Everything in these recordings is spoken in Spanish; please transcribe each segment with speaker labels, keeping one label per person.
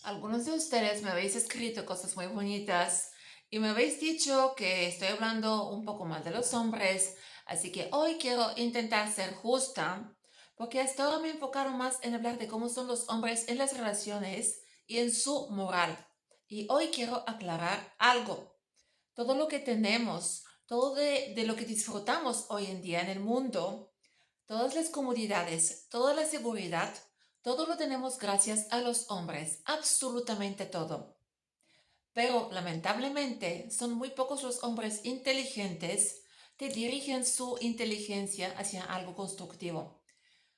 Speaker 1: Algunos de ustedes me habéis escrito cosas muy bonitas y me habéis dicho que estoy hablando un poco mal de los hombres, así que hoy quiero intentar ser justa, porque hasta ahora me enfocaron más en hablar de cómo son los hombres en las relaciones y en su moral. Y hoy quiero aclarar algo. Todo lo que tenemos, todo de lo que disfrutamos hoy en día en el mundo, todas las comodidades, toda la seguridad, todo lo tenemos gracias a los hombres, absolutamente todo. Pero lamentablemente son muy pocos los hombres inteligentes que dirigen su inteligencia hacia algo constructivo.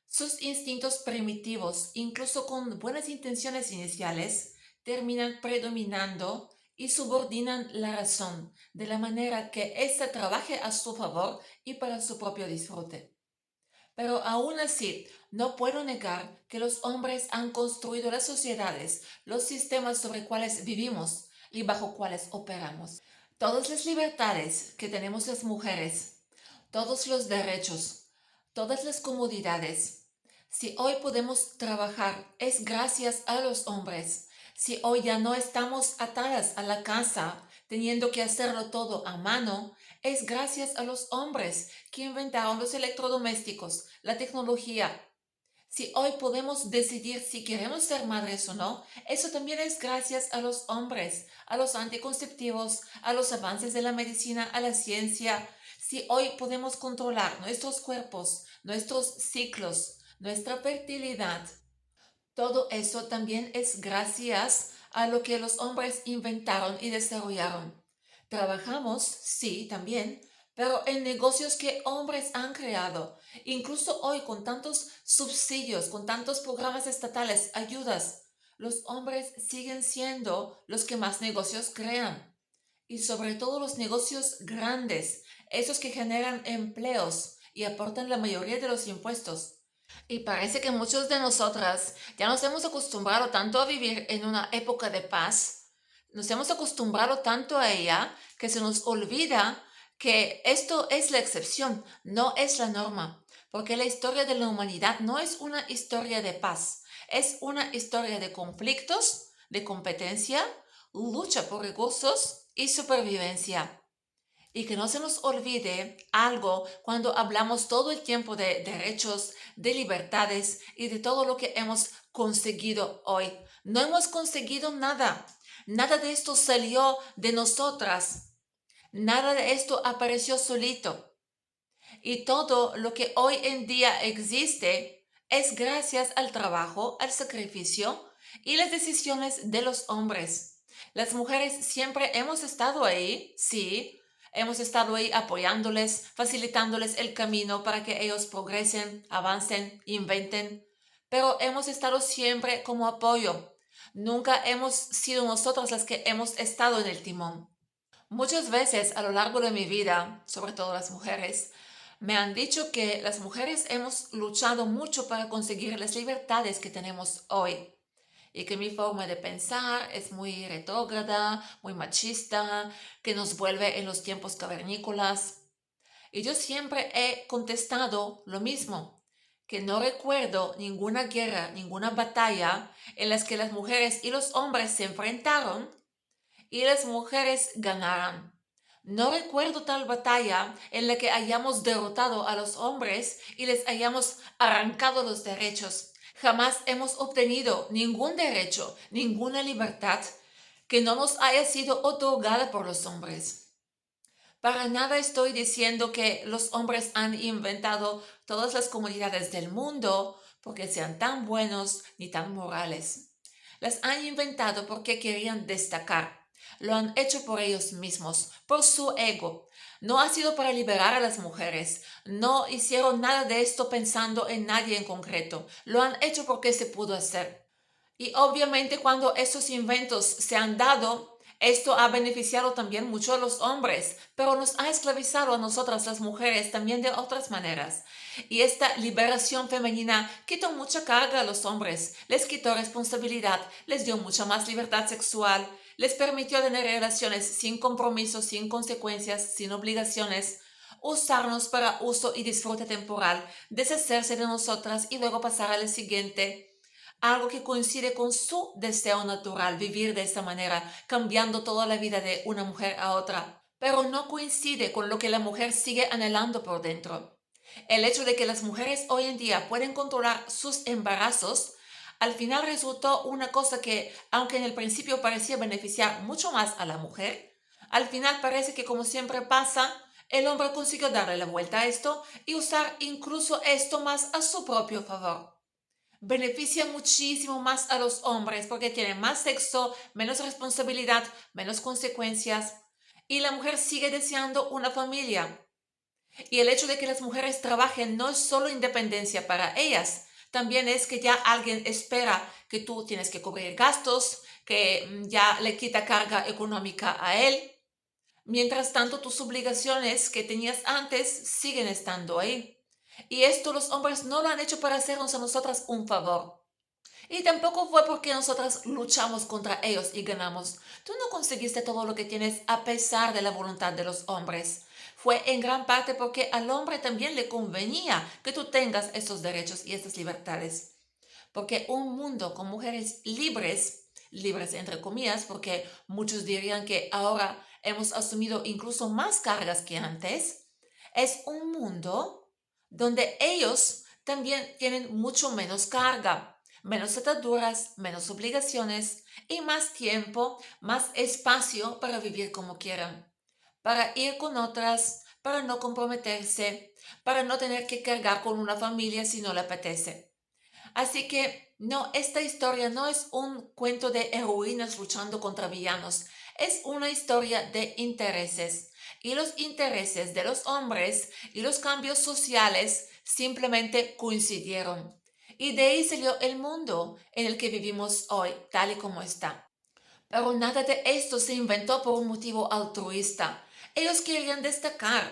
Speaker 1: Sus instintos primitivos, incluso con buenas intenciones iniciales, terminan predominando y subordinan la razón de la manera que ésta trabaje a su favor y para su propio disfrute. Pero aún así, no puedo negar que los hombres han construido las sociedades, los sistemas sobre cuales vivimos y bajo cuales operamos. Todas las libertades que tenemos las mujeres, todos los derechos, todas las comodidades. Si hoy podemos trabajar es gracias a los hombres. Si hoy ya no estamos atadas a la casa, teniendo que hacerlo todo a mano, es gracias a los hombres que inventaron los electrodomésticos, la tecnología. Si hoy podemos decidir si queremos ser madres o no, eso también es gracias a los hombres, a los anticonceptivos, a los avances de la medicina, a la ciencia. Si hoy podemos controlar nuestros cuerpos, nuestros ciclos, nuestra fertilidad, todo eso también es gracias a lo que los hombres inventaron y desarrollaron. Trabajamos, sí, también, pero en negocios que hombres han creado. Incluso hoy con tantos subsidios, con tantos programas estatales, ayudas, los hombres siguen siendo los que más negocios crean. Y sobre todo los negocios grandes, esos que generan empleos y aportan la mayoría de los impuestos. Y parece que muchos de nosotras ya nos hemos acostumbrado tanto a vivir en una época de paz, nos hemos acostumbrado tanto a ella que se nos olvida que esto es la excepción, no es la norma, porque la historia de la humanidad no es una historia de paz, es una historia de conflictos, de competencia, lucha por recursos y supervivencia. Y que no se nos olvide algo cuando hablamos todo el tiempo de derechos, de libertades y de todo lo que hemos conseguido hoy. No hemos conseguido nada. Nada de esto salió de nosotras. Nada de esto apareció solito. Y todo lo que hoy en día existe es gracias al trabajo, al sacrificio y las decisiones de los hombres. Las mujeres siempre hemos estado ahí, sí, hemos estado ahí apoyándoles, facilitándoles el camino para que ellos progresen, avancen, inventen, pero hemos estado siempre como apoyo. Nunca hemos sido nosotras las que hemos estado en el timón. Muchas veces a lo largo de mi vida, sobre todo las mujeres, me han dicho que las mujeres hemos luchado mucho para conseguir las libertades que tenemos hoy y que mi forma de pensar es muy retrógrada, muy machista, que nos vuelve en los tiempos cavernícolas. Y yo siempre he contestado lo mismo, que no recuerdo ninguna guerra, ninguna batalla en las que las mujeres y los hombres se enfrentaron y las mujeres ganaran. No recuerdo tal batalla en la que hayamos derrotado a los hombres y les hayamos arrancado los derechos. Jamás hemos obtenido ningún derecho, ninguna libertad que no nos haya sido otorgada por los hombres. Para nada estoy diciendo que los hombres han inventado todas las comunidades del mundo porque sean tan buenos ni tan morales. Las han inventado porque querían destacar. Lo han hecho por ellos mismos, por su ego. No ha sido para liberar a las mujeres. No hicieron nada de esto pensando en nadie en concreto. Lo han hecho porque se pudo hacer. Y obviamente cuando esos inventos se han dado, esto ha beneficiado también mucho a los hombres, pero nos ha esclavizado a nosotras las mujeres también de otras maneras. Y esta liberación femenina quitó mucha carga a los hombres, les quitó responsabilidad, les dio mucha más libertad sexual, les permitió tener relaciones sin compromisos, sin consecuencias, sin obligaciones, usarnos para uso y disfrute temporal, deshacerse de nosotras y luego pasar a la siguiente, algo que coincide con su deseo natural, vivir de esta manera, cambiando toda la vida de una mujer a otra, pero no coincide con lo que la mujer sigue anhelando por dentro. El hecho de que las mujeres hoy en día pueden controlar sus embarazos, al final resultó una cosa que, aunque en el principio parecía beneficiar mucho más a la mujer, al final parece que, como siempre pasa, el hombre consiguió darle la vuelta a esto y usar incluso esto más a su propio favor. Beneficia muchísimo más a los hombres porque tienen más sexo, menos responsabilidad, menos consecuencias. Y la mujer sigue deseando una familia. Y el hecho de que las mujeres trabajen no es solo independencia para ellas, también es que ya alguien espera que tú tienes que cubrir gastos, que ya le quita carga económica a él. Mientras tanto, tus obligaciones que tenías antes siguen estando ahí. Y esto los hombres no lo han hecho para hacernos a nosotras un favor. Y tampoco fue porque nosotras luchamos contra ellos y ganamos. Tú no conseguiste todo lo que tienes a pesar de la voluntad de los hombres. Fue en gran parte porque al hombre también le convenía que tú tengas esos derechos y estas libertades. Porque un mundo con mujeres libres, libres entre comillas, porque muchos dirían que ahora hemos asumido incluso más cargas que antes, es un mundo donde ellos también tienen mucho menos carga, menos ataduras, menos obligaciones y más tiempo, más espacio para vivir como quieran, para ir con otras, para no comprometerse, para no tener que cargar con una familia si no le apetece. Así que no, esta historia no es un cuento de heroínas luchando contra villanos, es una historia de intereses. Y los intereses de los hombres y los cambios sociales simplemente coincidieron. Y de ahí salió el mundo en el que vivimos hoy, tal y como está. Pero nada de esto se inventó por un motivo altruista. Ellos querían destacar.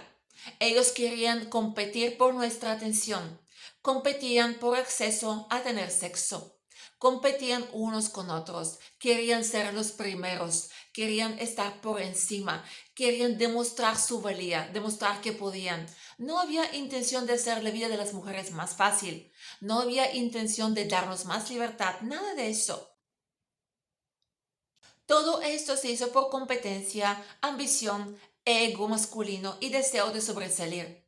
Speaker 1: Ellos querían competir por nuestra atención. Competían por acceso a tener sexo. Competían unos con otros. Querían ser los primeros. Querían estar por encima. Querían demostrar su valía, demostrar que podían. No había intención de hacer la vida de las mujeres más fácil. No había intención de darnos más libertad. Nada de eso. Todo esto se hizo por competencia, ambición, ego masculino y deseo de sobresalir.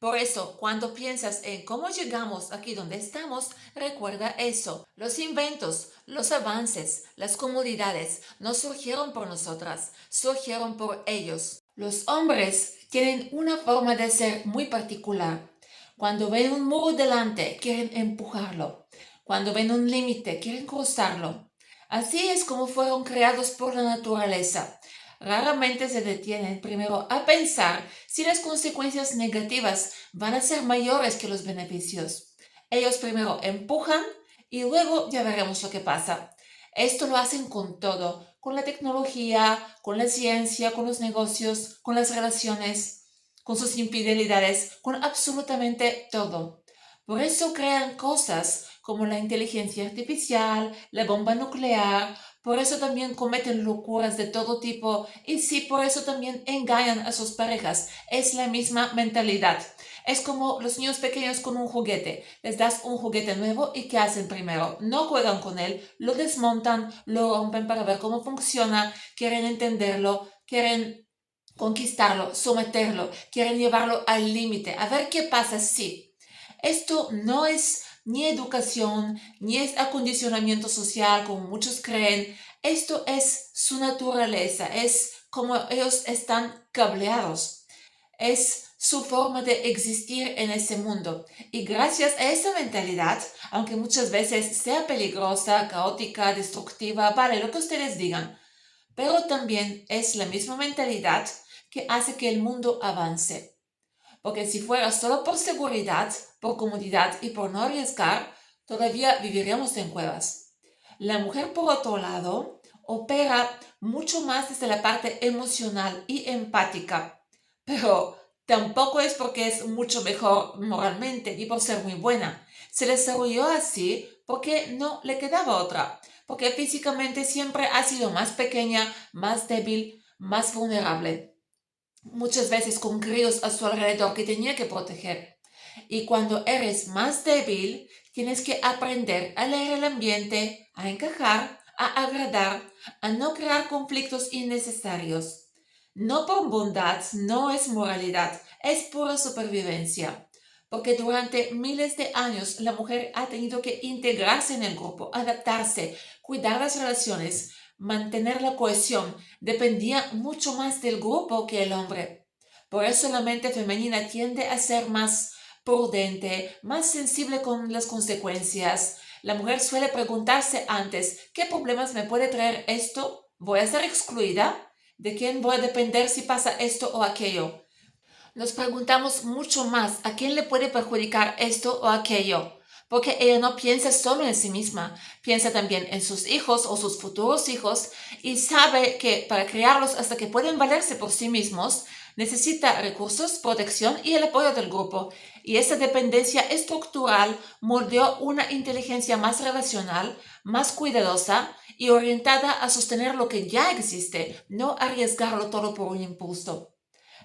Speaker 1: Por eso, cuando piensas en cómo llegamos aquí donde estamos, recuerda eso. Los inventos, los avances, las comodidades no surgieron por nosotras, surgieron por ellos. Los hombres tienen una forma de ser muy particular. Cuando ven un muro delante, quieren empujarlo. Cuando ven un límite, quieren cruzarlo. Así es como fueron creados por la naturaleza. Raramente se detienen primero a pensar si las consecuencias negativas van a ser mayores que los beneficios. Ellos primero empujan y luego ya veremos lo que pasa. Esto lo hacen con todo, con la tecnología, con la ciencia, con los negocios, con las relaciones, con sus infidelidades, con absolutamente todo. Por eso crean cosas como la inteligencia artificial, la bomba nuclear, por eso también cometen locuras de todo tipo y sí, por eso también engañan a sus parejas. Es la misma mentalidad. Es como los niños pequeños con un juguete. Les das un juguete nuevo y ¿qué hacen primero? No juegan con él, lo desmontan, lo rompen para ver cómo funciona, quieren entenderlo, quieren conquistarlo, someterlo, quieren llevarlo al límite, a ver qué pasa si. Esto no es ni educación, ni es acondicionamiento social como muchos creen. Esto es su naturaleza, es como ellos están cableados, es su forma de existir en ese mundo. Y gracias a esa mentalidad, aunque muchas veces sea peligrosa, caótica, destructiva, vale, lo que ustedes digan, pero también es la misma mentalidad que hace que el mundo avance. Porque si fuera solo por seguridad, por comodidad y por no arriesgar, todavía viviríamos en cuevas. La mujer, por otro lado, opera mucho más desde la parte emocional y empática, pero tampoco es porque es mucho mejor moralmente ni por ser muy buena. Se desarrolló así porque no le quedaba otra, porque físicamente siempre ha sido más pequeña, más débil, más vulnerable, muchas veces con críos a su alrededor que tenía que proteger. Y cuando eres más débil, tienes que aprender a leer el ambiente, a encajar, a agradar, a no crear conflictos innecesarios. No por bondad, no es moralidad, es pura supervivencia. Porque durante miles de años la mujer ha tenido que integrarse en el grupo, adaptarse, cuidar las relaciones, mantener la cohesión. Dependía mucho más del grupo que el hombre. Por eso la mente femenina tiende a ser más prudente, más sensible con las consecuencias. La mujer suele preguntarse antes, ¿qué problemas me puede traer esto? ¿Voy a ser excluida? ¿De quién voy a depender si pasa esto o aquello? Nos preguntamos mucho más a quién le puede perjudicar esto o aquello, porque ella no piensa solo en sí misma, piensa también en sus hijos o sus futuros hijos y sabe que para criarlos hasta que pueden valerse por sí mismos, necesita recursos, protección y el apoyo del grupo. Y esa dependencia estructural moldeó una inteligencia más relacional, más cuidadosa y orientada a sostener lo que ya existe, no arriesgarlo todo por un impulso.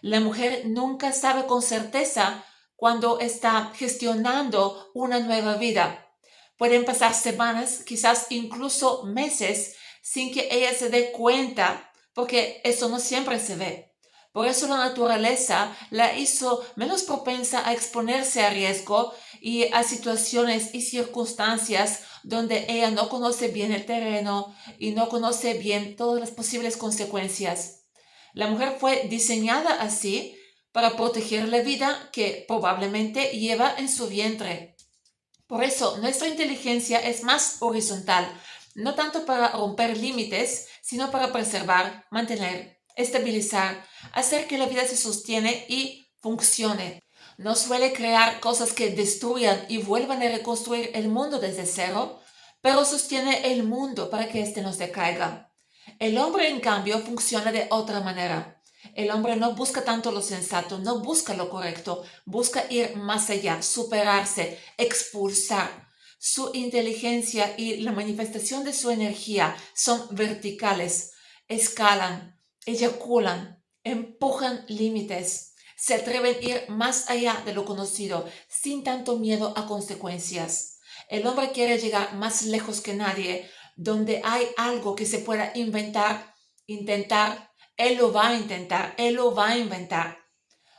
Speaker 1: La mujer nunca sabe con certeza cuando está gestionando una nueva vida. Pueden pasar semanas, quizás incluso meses, sin que ella se dé cuenta, porque eso no siempre se ve. Por eso la naturaleza la hizo menos propensa a exponerse a riesgo y a situaciones y circunstancias donde ella no conoce bien el terreno y no conoce bien todas las posibles consecuencias. La mujer fue diseñada así para proteger la vida que probablemente lleva en su vientre. Por eso nuestra inteligencia es más horizontal, no tanto para romper límites, sino para preservar, mantener, estabilizar, hacer que la vida se sostiene y funcione. No suele crear cosas que destruyan y vuelvan a reconstruir el mundo desde cero, pero sostiene el mundo para que éste no se caiga. El hombre, en cambio, funciona de otra manera. El hombre no busca tanto lo sensato, no busca lo correcto, busca ir más allá, superarse, expulsar. Su inteligencia y la manifestación de su energía son verticales, escalan, eyaculan, empujan límites, se atreven a ir más allá de lo conocido, sin tanto miedo a consecuencias. El hombre quiere llegar más lejos que nadie, donde hay algo que se pueda inventar, intentar, él lo va a intentar, él lo va a inventar.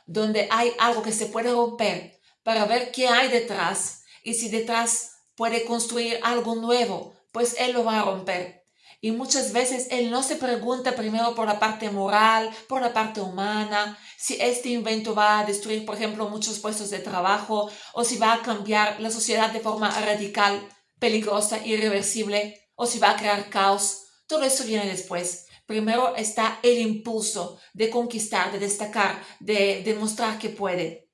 Speaker 1: Donde hay algo que se puede romper para ver qué hay detrás y si detrás puede construir algo nuevo, pues él lo va a romper. Y muchas veces él no se pregunta primero por la parte moral, por la parte humana, si este invento va a destruir, por ejemplo, muchos puestos de trabajo o si va a cambiar la sociedad de forma radical, peligrosa, irreversible o si va a crear caos. Todo eso viene después. Primero está el impulso de conquistar, de destacar, de demostrar que puede.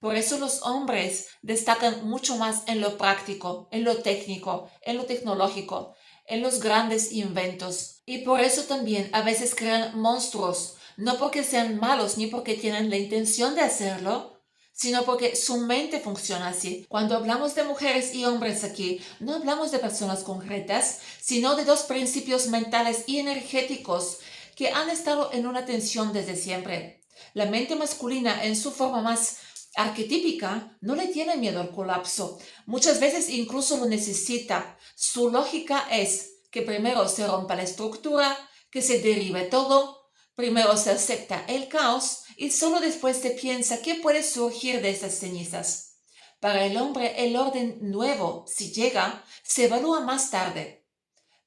Speaker 1: Por eso los hombres destacan mucho más en lo práctico, en lo técnico, en lo tecnológico, en los grandes inventos. Y por eso también a veces crean monstruos, no porque sean malos ni porque tienen la intención de hacerlo, sino porque su mente funciona así. Cuando hablamos de mujeres y hombres aquí, no hablamos de personas concretas, sino de dos principios mentales y energéticos que han estado en una tensión desde siempre. La mente masculina en su forma más arquetípica no le tiene miedo al colapso. Muchas veces incluso lo necesita. Su lógica es que primero se rompa la estructura, que se derive todo, primero se acepta el caos y solo después se piensa qué puede surgir de esas cenizas. Para el hombre, el orden nuevo, si llega, se evalúa más tarde.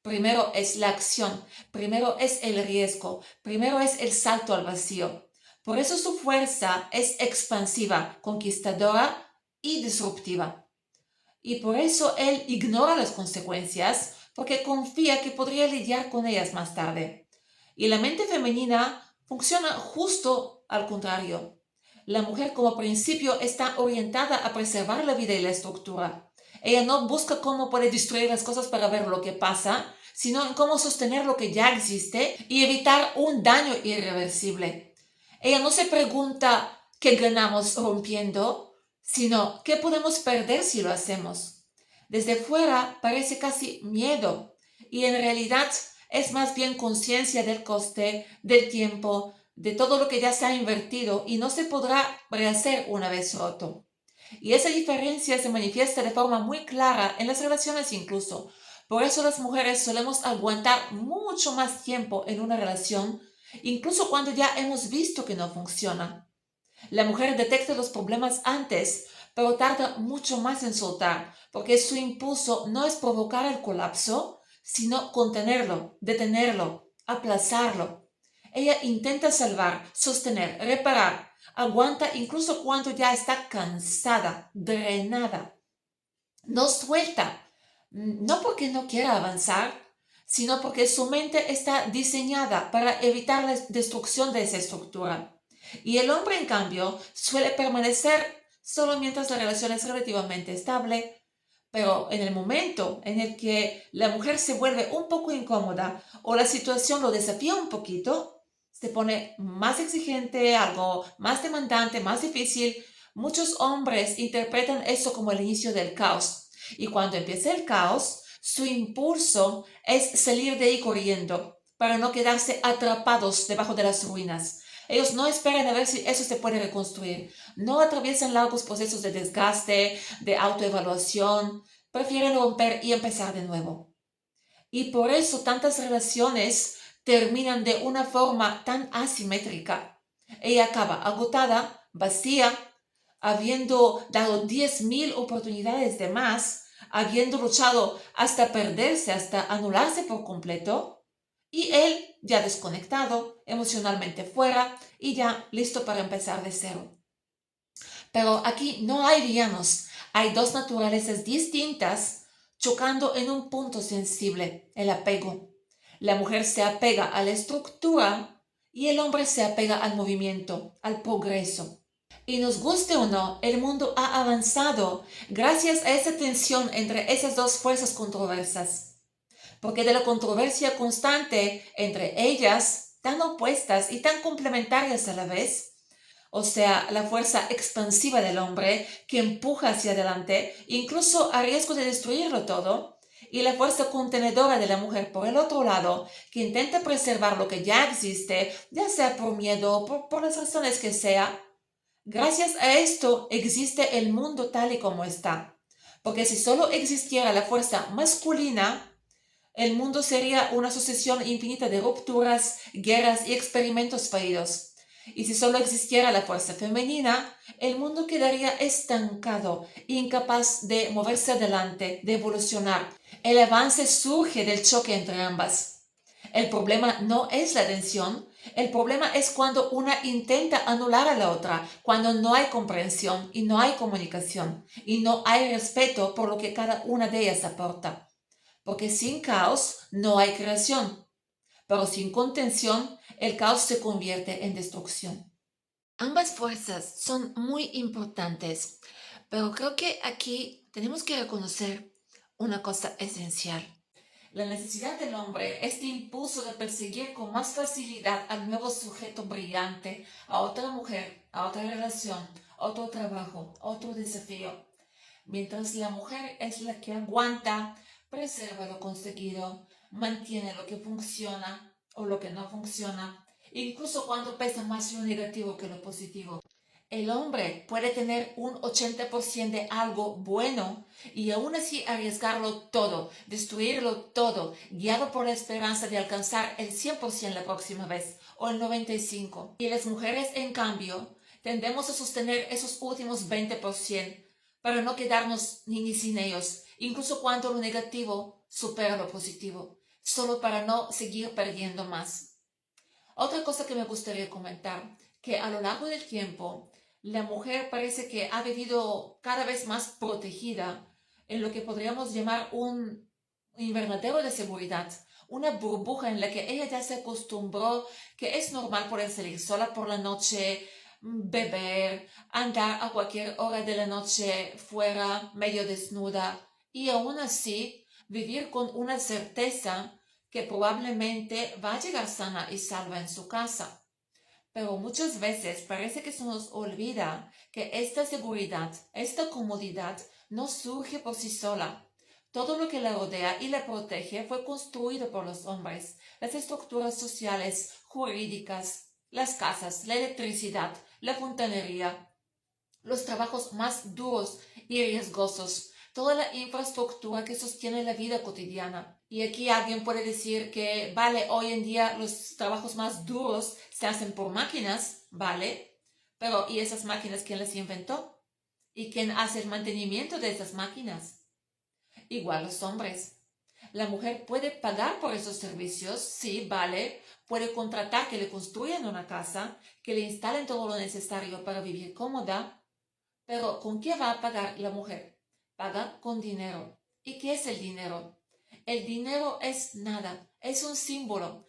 Speaker 1: Primero es la acción, primero es el riesgo, primero es el salto al vacío. Por eso su fuerza es expansiva, conquistadora y disruptiva. Y por eso él ignora las consecuencias porque confía que podría lidiar con ellas más tarde. Y la mente femenina funciona justo al contrario. La mujer como principio está orientada a preservar la vida y la estructura. Ella no busca cómo puede destruir las cosas para ver lo que pasa, sino en cómo sostener lo que ya existe y evitar un daño irreversible. Ella no se pregunta qué ganamos rompiendo, sino qué podemos perder si lo hacemos. Desde fuera parece casi miedo y en realidad es más bien conciencia del coste, del tiempo, de todo lo que ya se ha invertido y no se podrá rehacer una vez roto. Y esa diferencia se manifiesta de forma muy clara en las relaciones incluso. Por eso las mujeres solemos aguantar mucho más tiempo en una relación, incluso cuando ya hemos visto que no funciona. La mujer detecta los problemas antes, pero tarda mucho más en soltar, porque su impulso no es provocar el colapso, sino contenerlo, detenerlo, aplazarlo. Ella intenta salvar, sostener, reparar, aguanta incluso cuando ya está cansada, drenada. No suelta, no porque no quiera avanzar, sino porque su mente está diseñada para evitar la destrucción de esa estructura. Y el hombre, en cambio, suele permanecer solo mientras la relación es relativamente estable, pero en el momento en el que la mujer se vuelve un poco incómoda o la situación lo desafía un poquito, se pone más exigente, algo más demandante, más difícil. Muchos hombres interpretan eso como el inicio del caos. Y cuando empieza el caos, su impulso es salir de ahí corriendo para no quedarse atrapados debajo de las ruinas. Ellos no esperan a ver si eso se puede reconstruir. No atraviesan largos procesos de desgaste, de autoevaluación. Prefieren romper y empezar de nuevo. Y por eso tantas relaciones terminan de una forma tan asimétrica. Ella acaba agotada, vacía, habiendo dado 10.000 oportunidades de más, habiendo luchado hasta perderse, hasta anularse por completo, y él ya desconectado, emocionalmente fuera y ya listo para empezar de cero. Pero aquí no hay villanos, hay dos naturalezas distintas chocando en un punto sensible, el apego. La mujer se apega a la estructura y el hombre se apega al movimiento, al progreso. Y nos guste o no, el mundo ha avanzado gracias a esa tensión entre esas dos fuerzas controversas. Porque de la controversia constante entre ellas, tan opuestas y tan complementarias a la vez, o sea, la fuerza expansiva del hombre que empuja hacia adelante, incluso a riesgo de destruirlo todo, y la fuerza contenedora de la mujer por el otro lado, que intenta preservar lo que ya existe, ya sea por miedo o por las razones que sea. Gracias a esto existe el mundo tal y como está. Porque si solo existiera la fuerza masculina, el mundo sería una sucesión infinita de rupturas, guerras y experimentos fallidos. Y si solo existiera la fuerza femenina, el mundo quedaría estancado, incapaz de moverse adelante, de evolucionar. El avance surge del choque entre ambas. El problema no es la tensión, el problema es cuando una intenta anular a la otra, cuando no hay comprensión y no hay comunicación y no hay respeto por lo que cada una de ellas aporta. Porque sin caos no hay creación, pero sin contención el caos se convierte en destrucción. Ambas fuerzas son muy importantes, pero creo que aquí tenemos que reconocer una cosa esencial. La necesidad del hombre, este impulso de perseguir con más facilidad al nuevo sujeto brillante, a otra mujer, a otra relación, a otro trabajo, a otro desafío. Mientras la mujer es la que aguanta, preserva lo conseguido, mantiene lo que funciona o lo que no funciona, incluso cuando pesa más lo negativo que lo positivo. El hombre puede tener un 80% de algo bueno y aún así arriesgarlo todo, destruirlo todo, guiado por la esperanza de alcanzar el 100% la próxima vez o el 95%. Y las mujeres, en cambio, tendemos a sostener esos últimos 20% para no quedarnos ni sin ellos, incluso cuando lo negativo supera lo positivo, solo para no seguir perdiendo más. Otra cosa que me gustaría comentar, que a lo largo del tiempo, la mujer parece que ha vivido cada vez más protegida en lo que podríamos llamar un invernadero de seguridad, una burbuja en la que ella ya se acostumbró que es normal poder salir sola por la noche, beber, andar a cualquier hora de la noche fuera, medio desnuda, y aún así vivir con una certeza que probablemente va a llegar sana y salva en su casa. Pero muchas veces parece que se nos olvida que esta seguridad, esta comodidad, no surge por sí sola. Todo lo que la rodea y la protege fue construido por los hombres. Las estructuras sociales, jurídicas, las casas, la electricidad, la fontanería, los trabajos más duros y riesgosos, toda la infraestructura que sostiene la vida cotidiana. Y aquí alguien puede decir que, vale, hoy en día los trabajos más duros se hacen por máquinas, vale, pero ¿y esas máquinas quién las inventó? ¿Y quién hace el mantenimiento de esas máquinas? Igual los hombres. La mujer puede pagar por esos servicios, sí, vale, puede contratar que le construyan una casa, que le instalen todo lo necesario para vivir cómoda, pero ¿con qué va a pagar la mujer? Paga con dinero. ¿Y qué es el dinero? El dinero es nada, es un símbolo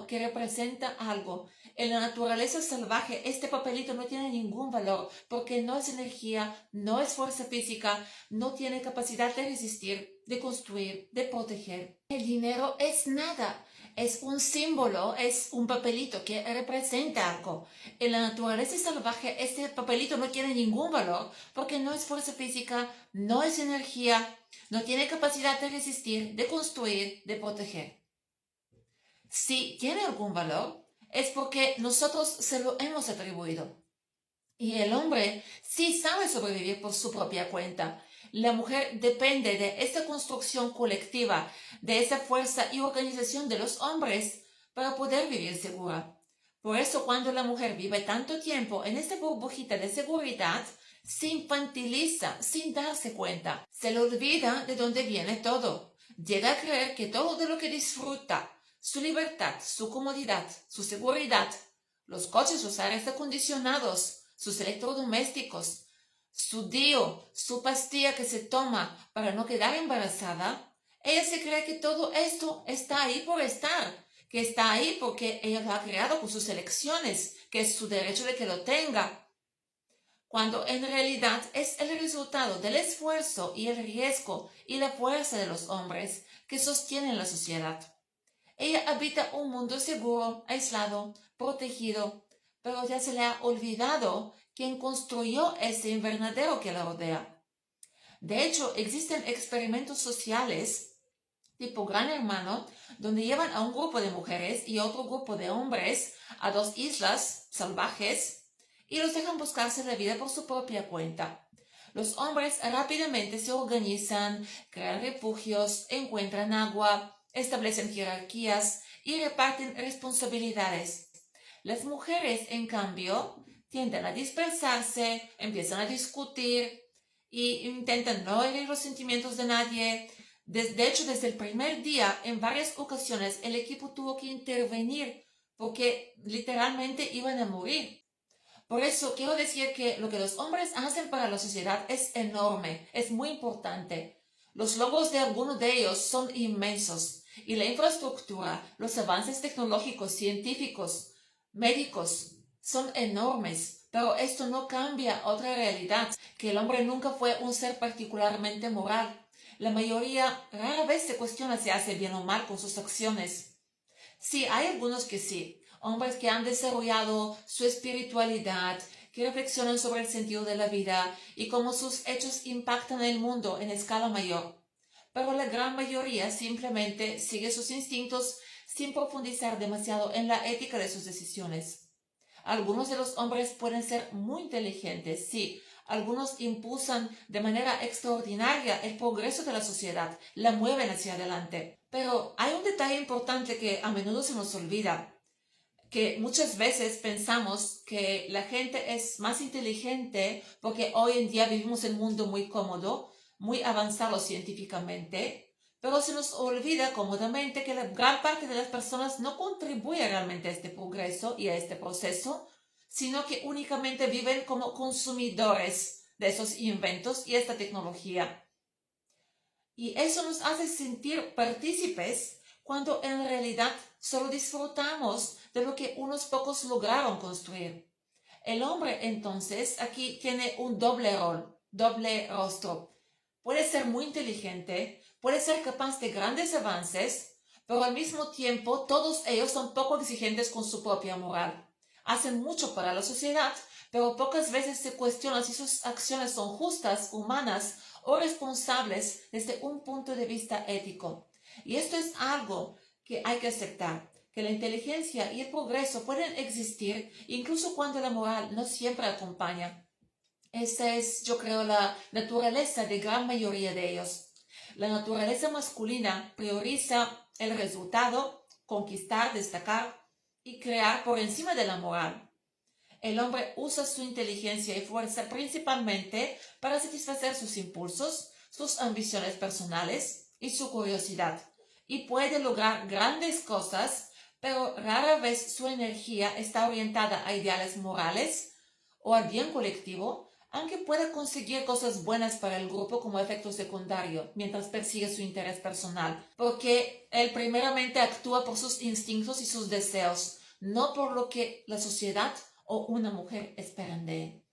Speaker 1: que representa algo. En la naturaleza salvaje este papelito no tiene ningún valor porque no es energía, no es fuerza física, no tiene capacidad de resistir, de construir, de proteger. El dinero es nada, es un símbolo, es un papelito que representa algo. En la naturaleza salvaje este papelito no tiene ningún valor porque no es fuerza física, no es energía, no tiene capacidad de resistir, de construir, de proteger. Si tiene algún valor, es porque nosotros se lo hemos atribuido. Y el hombre sí sabe sobrevivir por su propia cuenta. La mujer depende de esta construcción colectiva, de esa fuerza y organización de los hombres para poder vivir segura. Por eso cuando la mujer vive tanto tiempo en esta burbujita de seguridad, se infantiliza sin darse cuenta. Se le olvida de dónde viene todo. Llega a creer que todo de lo que disfruta, su libertad, su comodidad, su seguridad, los coches, los aires acondicionados, sus electrodomésticos, su DIU, su pastilla que se toma para no quedar embarazada, ella se cree que todo esto está ahí por estar, que está ahí porque ella lo ha creado con sus elecciones, que es su derecho de que lo tenga, cuando en realidad es el resultado del esfuerzo y el riesgo y la fuerza de los hombres que sostienen la sociedad. Ella habita un mundo seguro, aislado, protegido, pero ya se le ha olvidado quién construyó ese invernadero que la rodea. De hecho, existen experimentos sociales tipo Gran Hermano, donde llevan a un grupo de mujeres y otro grupo de hombres a dos islas salvajes y los dejan buscarse la vida por su propia cuenta. Los hombres rápidamente se organizan, crean refugios, encuentran agua, establecen jerarquías y reparten responsabilidades. Las mujeres, en cambio, tienden a dispersarse, empiezan a discutir e intentan no herir los sentimientos de nadie. De hecho, desde el primer día, en varias ocasiones, el equipo tuvo que intervenir porque literalmente iban a morir. Por eso quiero decir que lo que los hombres hacen para la sociedad es enorme, es muy importante. Los logros de algunos de ellos son inmensos y la infraestructura, los avances tecnológicos, científicos, médicos son enormes, pero esto no cambia otra realidad, que el hombre nunca fue un ser particularmente moral. La mayoría rara vez se cuestiona si hace bien o mal con sus acciones. Sí, hay algunos que sí, hombres que han desarrollado su espiritualidad, que reflexionan sobre el sentido de la vida y cómo sus hechos impactan el mundo en escala mayor. Pero la gran mayoría simplemente sigue sus instintos sin profundizar demasiado en la ética de sus decisiones. Algunos de los hombres pueden ser muy inteligentes, sí, algunos impulsan de manera extraordinaria el progreso de la sociedad, la mueven hacia adelante. Pero hay un detalle importante que a menudo se nos olvida, que muchas veces pensamos que la gente es más inteligente porque hoy en día vivimos en un mundo muy cómodo, muy avanzado científicamente, pero se nos olvida cómodamente que la gran parte de las personas no contribuye realmente a este progreso y a este proceso, sino que únicamente viven como consumidores de esos inventos y esta tecnología. Y eso nos hace sentir partícipes cuando en realidad solo disfrutamos de lo que unos pocos lograron construir. El hombre entonces aquí tiene un doble rol, doble rostro. Puede ser muy inteligente, puede ser capaz de grandes avances, pero al mismo tiempo todos ellos son poco exigentes con su propia moral. Hacen mucho para la sociedad, pero pocas veces se cuestiona si sus acciones son justas, humanas o responsables desde un punto de vista ético. Y esto es algo que hay que aceptar, que la inteligencia y el progreso pueden existir incluso cuando la moral no siempre acompaña. Esa es, yo creo, la naturaleza de gran mayoría de ellos. La naturaleza masculina prioriza el resultado, conquistar, destacar y crear por encima de la moral. El hombre usa su inteligencia y fuerza principalmente para satisfacer sus impulsos, sus ambiciones personales y su curiosidad, y puede lograr grandes cosas, pero rara vez su energía está orientada a ideales morales o al bien colectivo, aunque pueda conseguir cosas buenas para el grupo como efecto secundario mientras persigue su interés personal, porque él primeramente actúa por sus instintos y sus deseos, no por lo que la sociedad o una mujer esperan de él.